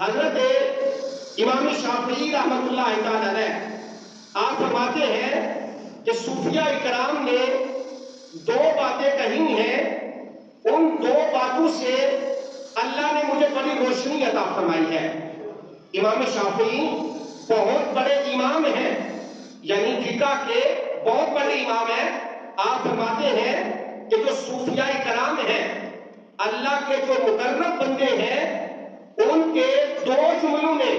حضرت امام شافعی رحمۃ اللہ تعالی علیہ آپ فرماتے ہیں کہ صوفیاء اکرام نے دو باتیں کہی ہیں، ان دو باتوں سے اللہ نے مجھے بڑی روشنی عطا فرمائی ہے۔ امام شافعی بہت بڑے امام ہیں، یعنی فقہ کے بہت بڑے امام ہیں۔ آپ فرماتے ہیں کہ جو صوفیاء کرام ہیں، اللہ کے جو مقرب بندے ہیں، ان کے دو جملوں نے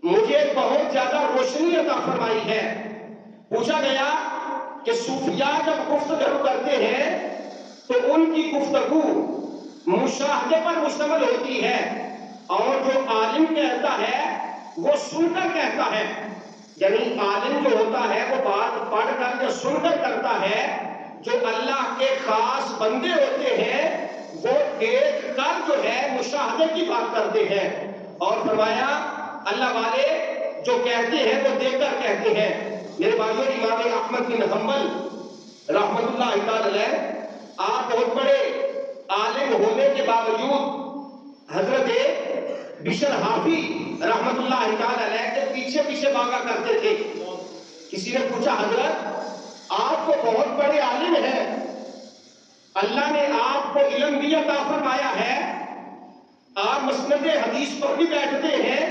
مجھے بہت زیادہ روشنی عطا فرمائی ہے۔ پوچھا گیا کہ صوفیاء جب گفتگو کرتے ہیں تو ان کی گفتگو مشاہدے پر مشتمل ہوتی ہے، اور جو عالم کہتا ہے وہ سن کر کہتا ہے، یعنی عالم جو ہوتا ہے وہ بات پڑھ کر یا سن کر کرتا ہے، جو اللہ کے خاص بندے ہوتے ہیں وہ دیکھ کر جو ہے مشاہدے کی بات کرتے ہیں۔ اور فرمایا اللہ والے جو کہتے ہیں وہ دیکھ کر کہتے ہیں۔ میرے بھائیوں، امام احمد بن حنبل رحمۃ اللہ تعالی علیہ آپ بہت بڑے عالم ہونے کے باوجود حضرت بشر حافی رحمۃ اللہ تعالی علیہ کے پیچھے پیچھے بھاگا کرتے تھے۔ کسی نے پوچھا حضرت آپ کو بہت بڑے عالم ہیں، اللہ نے آپ کو علم بھی عطا فرمایا ہے، آپ مسند حدیث پر بھی بیٹھتے ہیں،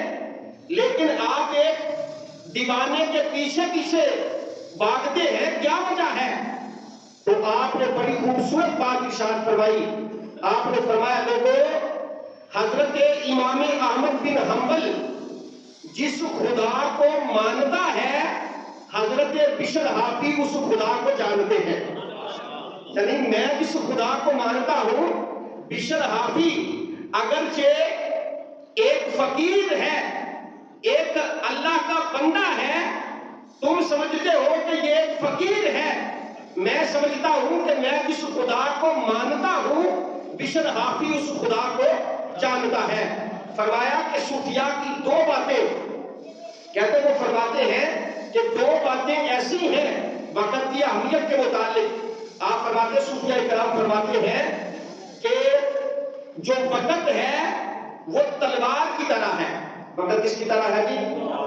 لیکن آپ ایک دیوانے کے پیچھے پیچھے بھاگتے ہیں، کیا وجہ ہے؟ تو آپ نے بڑی خوبصورت بات ارشاد فرمائی۔ آپ نے فرمایا لوگوں، حضرت امام احمد بن حنبل جس خدا کو مانتا ہے، حضرت بشر حافی اس خدا کو جانتے ہیں۔ یعنی میں جس خدا کو مانتا ہوں، بشر حافی اگرچہ ایک فقیر ہے، ایک اللہ کا بندہ ہے، تم سمجھتے ہو کہ یہ ایک فقیر ہے، میں سمجھتا ہوں کہ میں جس خدا کو مانتا ہوں، بشر حافی اس خدا کو جانتا ہے۔ فرمایا کہ صوفیاء کی دو باتیں کہتے وہ فرماتے ہیں کہ دو باتیں ایسی ہیں وقت کی اہمیت کے متعلق۔ آپ فرماتے صوفیاء کرام فرماتے ہیں کہ جو وقت ہے وہ تلوار کی طرح ہے۔ وقت کس کی طرح ہے جی؟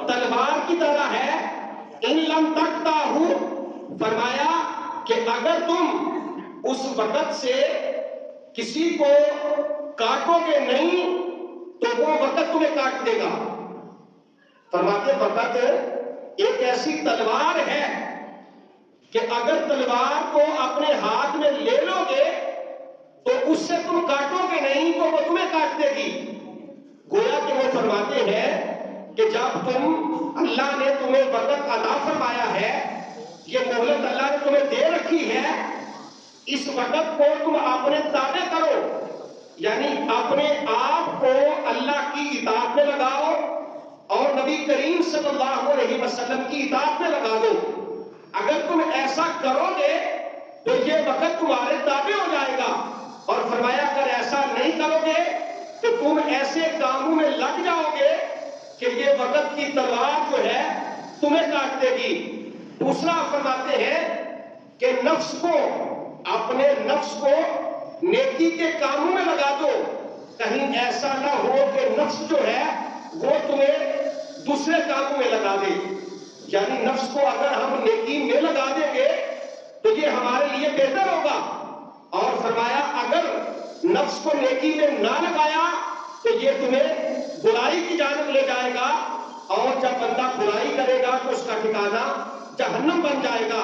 تلوار کی طرح ہے۔ ان لم تقطعہ، فرمایا کہ اگر تم اس وقت سے کسی کو کاٹو گے نہیں تو وہ وقت تمہیں کاٹ دے گا۔ فرماتے وقت ایک ایسی تلوار ہے کہ اگر تلوار کو اپنے ہاتھ میں لے لو گے تو اس سے تم کاٹو گے نہیں تو وہ تمہیں کاٹ دے گی۔ گویا کہ وہ فرماتے ہیں کہ جب اللہ نے تمہیں وقت عطا فرمایا ہے، یہ مہلت اللہ نے تمہیں دے رکھی ہے، اس وقت کو تم اپنے تابع کرو، یعنی اپنے آپ کو اللہ کی اطاعت میں لگاؤ اور نبی کریم صلی اللہ علیہ وسلم کی اطاعت میں لگا دو۔ اگر تم ایسا کرو گے تو یہ وقت تمہارے تابع ہو جائے گا۔ اور فرمایا اگر ایسا نہیں کرو گے تو تم ایسے کاموں میں لگ جاؤ گے کہ یہ وقت کی تلوار جو ہے تمہیں کاٹ دے گی۔ دوسرا فرماتے ہیں کہ نفس کو، اپنے نفس کو نیکی کے کاموں میں لگا دو، کہیں ایسا نہ ہو کہ نفس جو ہے وہ تمہیں دوسرے کاموں میں لگا دے۔ یعنی نفس کو اگر ہم نیکی میں لگا دیں گے تو یہ ہمارے لیے بہتر ہوگا۔ اور فرمایا اگر نفس کو نیکی میں نہ لگایا تو یہ تمہیں برائی کی جانب لے جائے گا، اور جب بندہ برائی کرے گا تو اس کا ٹھکانہ جہنم بن جائے گا۔